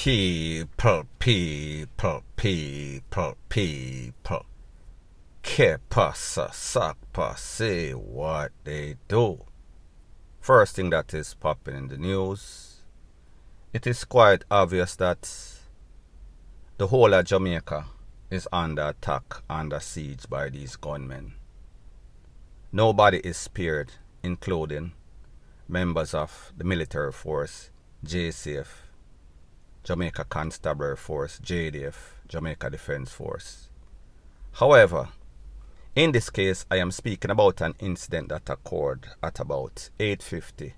People. Que pasa, sakpa, say what they do. First thing that is popping in the news, it is quite obvious that the whole of Jamaica is under attack, under siege by these gunmen. Nobody is spared, including members of the military force, JCF, Jamaica Constabulary Force, JDF, Jamaica Defence Force. However, in this case, I am speaking about an incident that occurred at about 8:50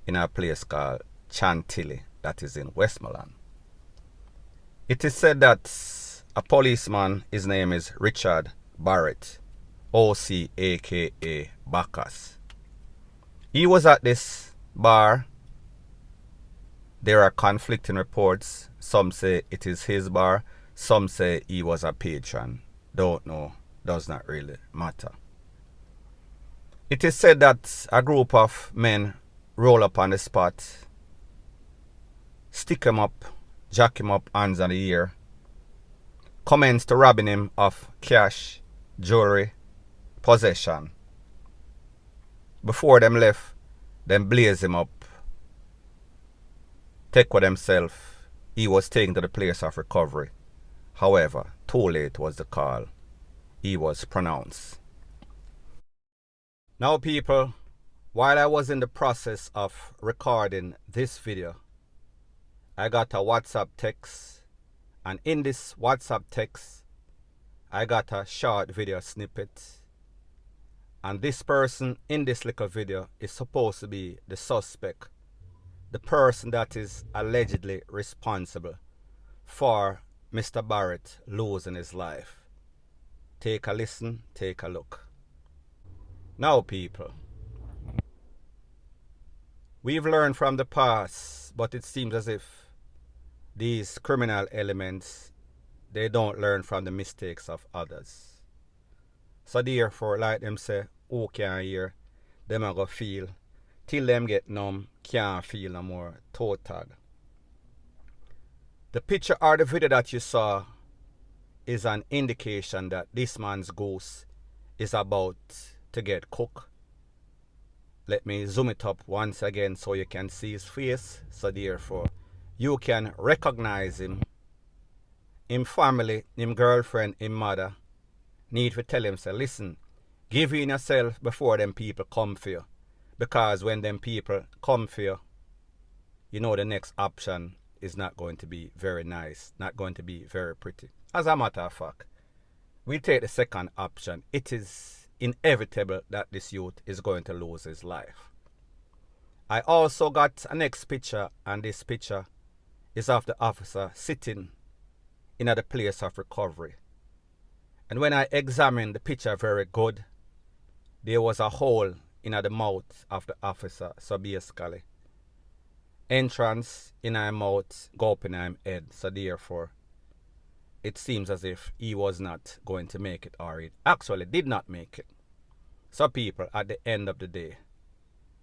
in a place called Chantilly, that is in Westmoreland. It is said that a policeman, his name is Richard Barrett, OC aka Baccas. He was at this bar. There are conflicting reports. Some say it is his bar. Some say he was a patron. Don't know. Does not really matter. It is said that a group of men roll up on the spot, stick him up, jack him up, hands on the ear, commence to robbing him of cash, jewelry, possession. Before them left, them blaze him up, take with himself. He was taken to the place of recovery. However, too late was the call. He was pronounced. Now people, while I was in the process of recording this video, I got a WhatsApp text, and in this WhatsApp text, I got a short video snippet, and this person in this little video is supposed to be the suspect, the person that is allegedly responsible for Mr. Barrett losing his life. Take a listen, take a look. Now people, we've learned from the past, but it seems as if these criminal elements, they don't learn from the mistakes of others. So therefore, like them say, who can't hear, them a go feel. Till them get numb, can't feel no more. Toe tag. The picture or the video that you saw is an indication that this man's ghost is about to get cooked. Let me zoom it up once again so you can see his face. So therefore, you can recognize him. Him family, him girlfriend, him mother need to tell him, say, listen, give in yourself before them people come for you. Because when them people come for you, you know the next option is not going to be very nice, not going to be very pretty. As a matter of fact, we take the second option. It is inevitable that this youth is going to lose his life. I also got a next picture, and this picture is of the officer sitting in the place of recovery. And when I examined the picture very good, there was a hole in the mouth of the officer. So basically, entrance in her mouth, go up in her head. So therefore, it seems as if he was not going to make it, or it actually did not make it. So people, at the end of the day,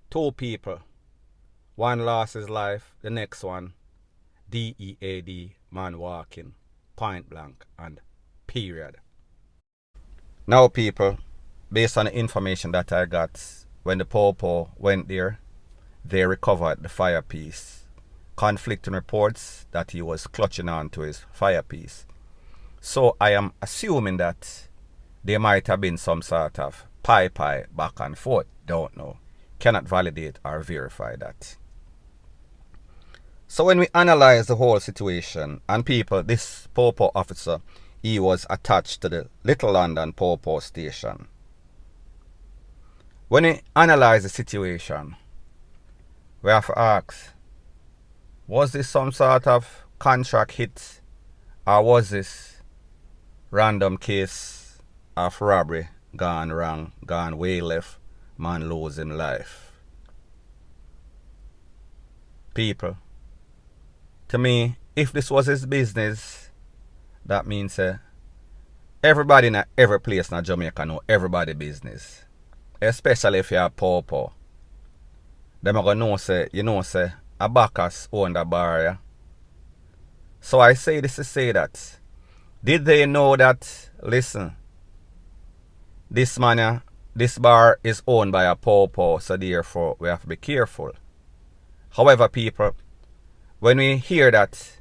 two people, one lost his life, the next one, DEAD, man walking, point blank, and period. Now people, based on the information that I got, when the Popo went there, they recovered the firepiece. Conflicting reports that he was clutching on to his firepiece. So I am assuming that there might have been some sort of pie back and forth. Don't know. Cannot validate or verify that. So when we analyze the whole situation, and people, this Popo officer, he was attached to the Little London Popo station. When we analyze the situation, we have to ask, was this some sort of contract hit, or was this random case of robbery gone wrong, gone way left, man losing life? People, to me, if this was his business, that means everybody in every place in Jamaica know everybody business. Especially if you're a Popo. Them are gonna know say, you know say, a Baccas owned a bar, yeah? So I say this to say that, did they know that, listen, this bar is owned by a popo, so therefore we have to be careful. However, people, when we hear that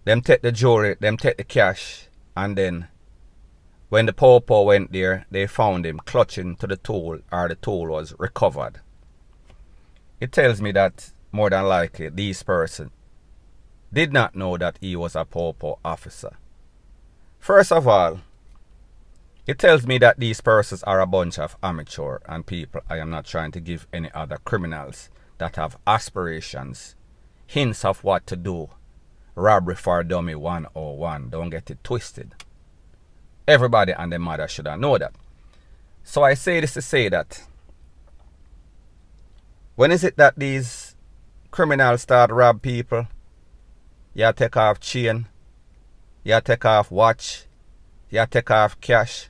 them take the jewelry, them take the cash, and then when the popo went there, they found him clutching to the tool, or the tool was recovered. It tells me that more than likely this person did not know that he was a popo officer. First of all, it tells me that these persons are a bunch of amateur and people. I am not trying to give any other criminals that have aspirations, hints of what to do. Robbery for dummy 101. Don't get it twisted. Everybody and their mother should have known that. So I say this to say that, when is it that these criminals start rob people? You take off chain, you take off watch, you take off cash,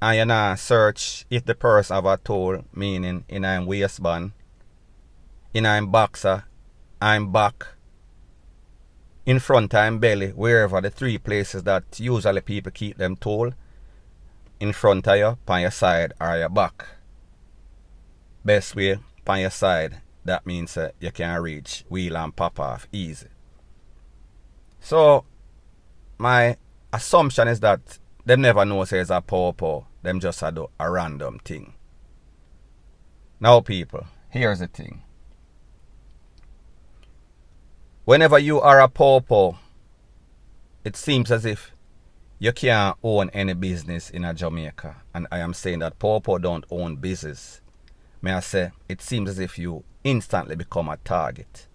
and you now search if the person have a tool, meaning in a waistband, in a boxer, I'm back, in front of belly, wherever the three places that usually people keep them tool, in front of you, on your side, or your back. Best way, on your side, that means you can reach, wheel and pop off easy. So, my assumption is that them never know say it's a popo. Them just do a random thing. Now people, here's the thing. Whenever you are a popo, it seems as if you can't own any business in a Jamaica. And I am saying that popo don't own business. May I say, it seems as if you instantly become a target.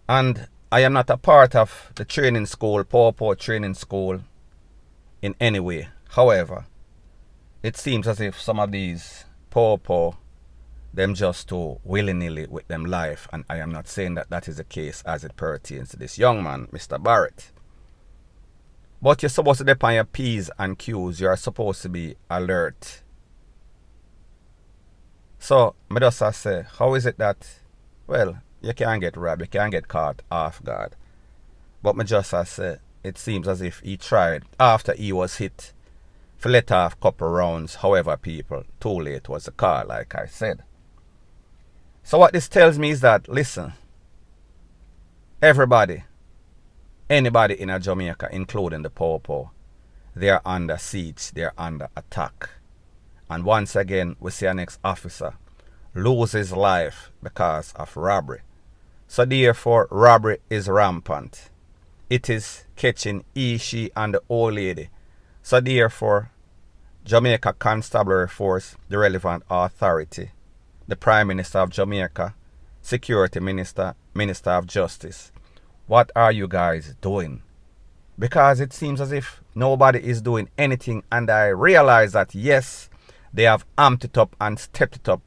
And I am not a part of the training school, popo training school, in any way. However, it seems as if some of these popo, them just too willy-nilly with them life. And I am not saying that that is the case as it pertains to this young man, Mr. Barrett. But you're supposed to depend on your P's and Q's. You're supposed to be alert. So, I just say, how is it that, well, you can't get robbed, you can't get caught off guard. But me just say, it seems as if he tried, after he was hit, to let off a couple rounds. However, people, too late was the call, like I said. So what this tells me is that, listen, everybody, anybody in a Jamaica, including the popo, they are under siege, they are under attack. And once again, we see our next officer lose his life because of robbery. So therefore, robbery is rampant. It is catching he, she, and the old lady. So therefore, Jamaica Constabulary Force, the relevant authority, the Prime Minister of Jamaica, Security Minister, Minister of Justice, what are you guys doing? Because it seems as if nobody is doing anything, and I realize that yes, they have amped it up and stepped it up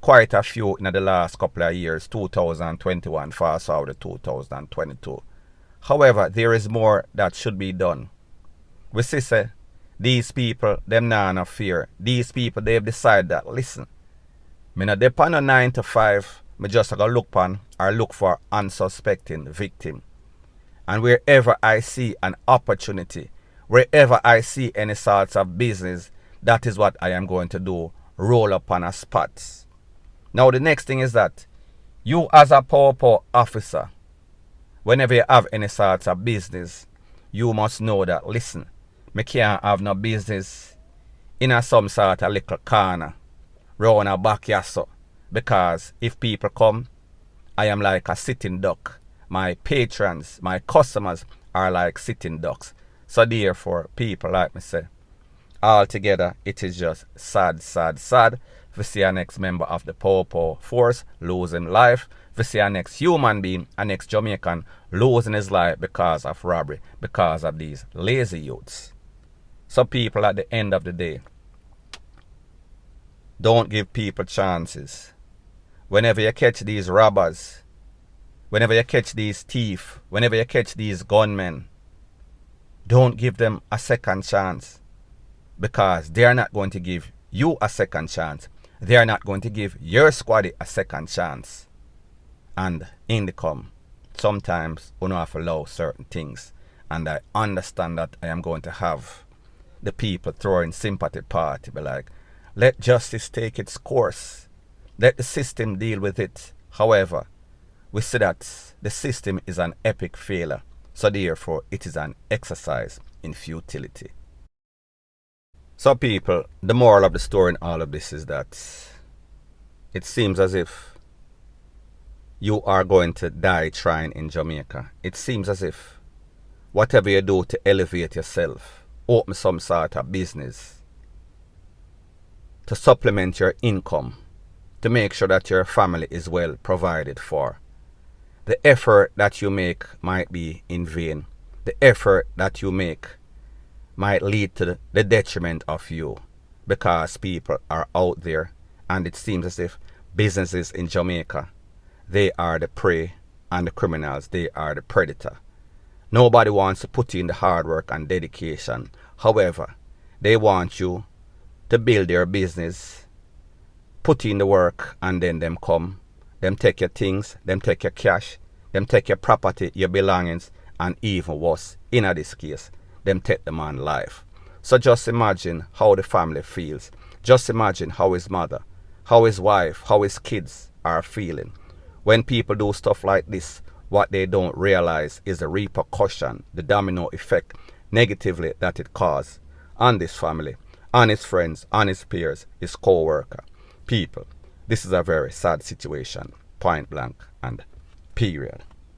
quite a few in the last couple of years, 2021 fast forward to 2022. However, there is more that should be done. We see say, these people, them not enough fear. These people, they've decided that, listen, me not depend on 9 to 5, me just go look on or look for unsuspecting victim. And wherever I see an opportunity, wherever I see any sorts of business, that is what I am going to do, roll up on a spot. Now the next thing is that, you as a popo officer, whenever you have any sorts of business, you must know that, listen, me can't have no business in a some sort of little corner, round a backyard so, because if people come, I am like a sitting duck. My patrons, my customers are like sitting ducks. So therefore, people like me say, altogether, it is just sad, sad, sad to see our next member of the popo force losing life, to see our next human being, our next Jamaican losing his life because of robbery, because of these lazy youths. So people, at the end of the day, don't give people chances. Whenever you catch these robbers, whenever you catch these thieves, whenever you catch these gunmen, don't give them a second chance, because they are not going to give you a second chance. They are not going to give your squad a second chance. And in they come sometimes we don't have to allow certain things. And I understand that I am going to have the people throwing sympathy party, be like, let justice take its course. Let the system deal with it. However, we see that the system is an epic failure. So therefore, it is an exercise in futility. So people, the moral of the story in all of this is that it seems as if you are going to die trying in Jamaica. It seems as if whatever you do to elevate yourself, open some sort of business, to supplement your income, to make sure that your family is well provided for, the effort that you make might be in vain. The effort that you make might lead to the detriment of you, because people are out there and it seems as if businesses in Jamaica, they are the prey and the criminals, they are the predator. Nobody wants to put in the hard work and dedication. However, they want you to build your business, put in the work, and then them come. Them take your things, them take your cash, them take your property, your belongings, and even worse, in this case, them take the man life. So just imagine how the family feels. Just imagine how his mother, how his wife, how his kids are feeling. When people do stuff like this, what they don't realize is the repercussion, the domino effect negatively that it causes on this family, on his friends, on his peers, his co-worker. People, this is a very sad situation, point blank and period.